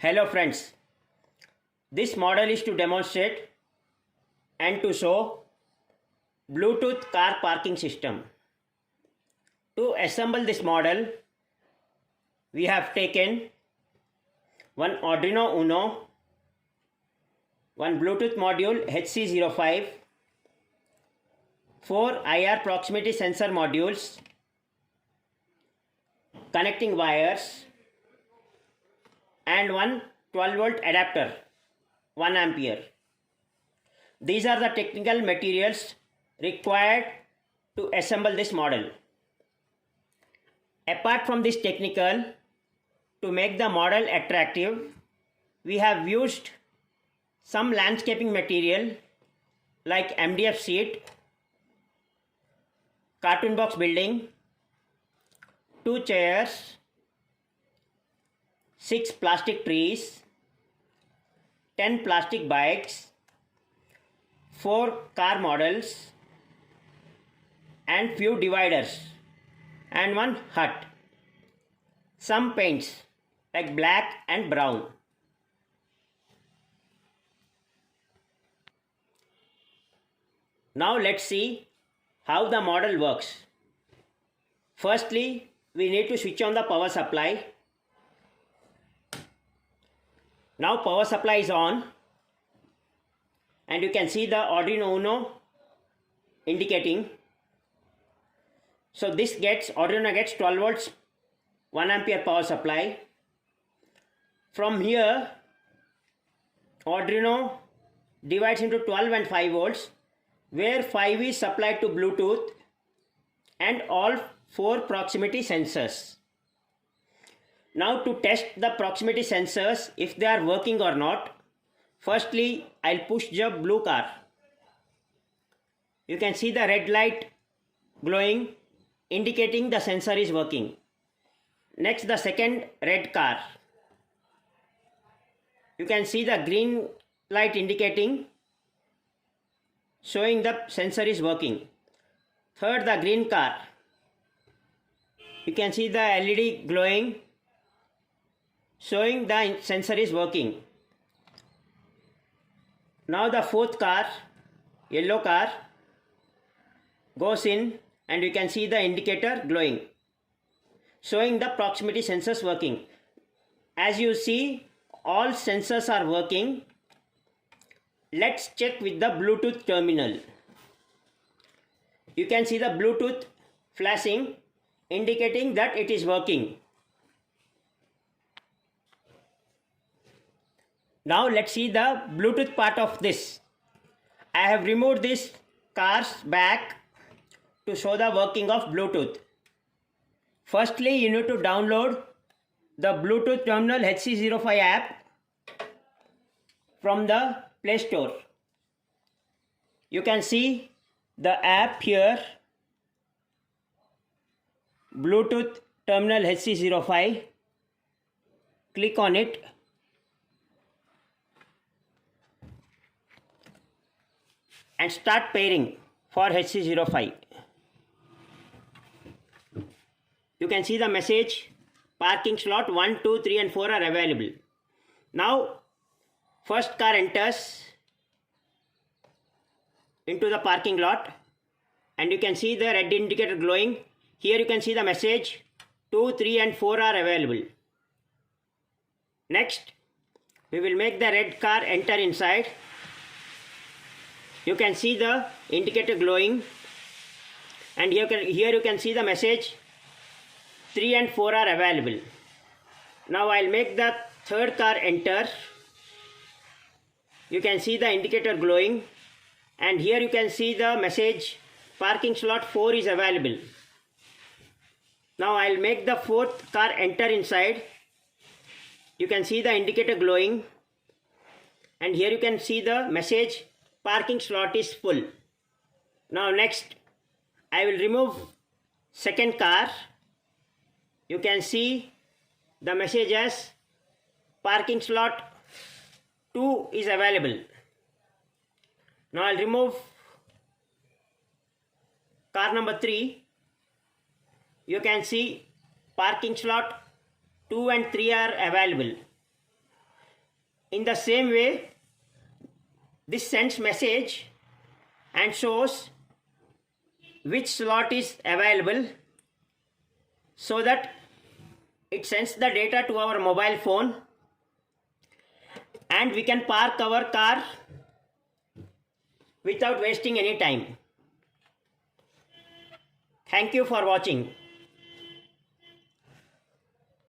Hello friends, this model is to demonstrate and to show Bluetooth car parking system. To assemble this model, we have taken one Arduino Uno, one Bluetooth module HC05, 4 IR proximity sensor modules, connecting wires, and one 12-volt adapter 1 ampere. These are the technical materials required to assemble this model. Apart from this technical, to make the model attractive, we have used some landscaping material like MDF sheet, cartoon box building, 2 chairs, 6 plastic trees, 10 plastic bikes, 4 car models, and few dividers, and one hut. Some paints like black and brown. Now let's see how the model works. Firstly, we need to switch on the power supply. Now power supply is on and you can see the Arduino Uno indicating. So this Arduino gets 12 volts 1 ampere power supply. From here Arduino divides into 12 and 5 volts, where 5 is supplied to Bluetooth and all 4 proximity sensors. Now to test the proximity sensors if they are working or not, firstly I'll push the blue car. You can see the red light glowing indicating the sensor is working. Next, the second red car. You can see the green light indicating, showing the sensor is working. Third, the green car. You can see the LED glowing, showing the sensor is working. Now the fourth car, yellow car, goes in and you can see the indicator glowing, showing the proximity sensors working. As you see, all sensors are working. Let's check with the Bluetooth terminal. You can see the Bluetooth flashing, indicating that it is working. Now let's see the Bluetooth part of this. I have removed this car's back to show the working of Bluetooth. Firstly, you need to download the Bluetooth terminal HC05 app from the Play Store. You can see the app here, Bluetooth terminal HC05. Click on it. And start pairing for HC05. You can see the message, parking slot 1, 2, 3 and 4 are available. Now first car enters into the parking lot and you can see the red indicator glowing. Here you can see the message 2, 3 and 4 are available. Next, we will make the red car enter inside. You can see the indicator glowing and here you can see the message 3 and 4 are available. Now I'll make the third car enter. You can see the indicator glowing and here you can see the message parking slot 4 is available. Now I'll make the fourth car enter inside. You can see the indicator glowing and here you can see the message parking slot is full. Now next, I will remove second car. You can see the message as parking slot 2 is available. Now I'll remove car number 3. You can see parking slot 2 and 3 are available. In the same way, this sends message and shows which slot is available, so that it sends the data to our mobile phone and we can park our car without wasting any time. Thank you for watching.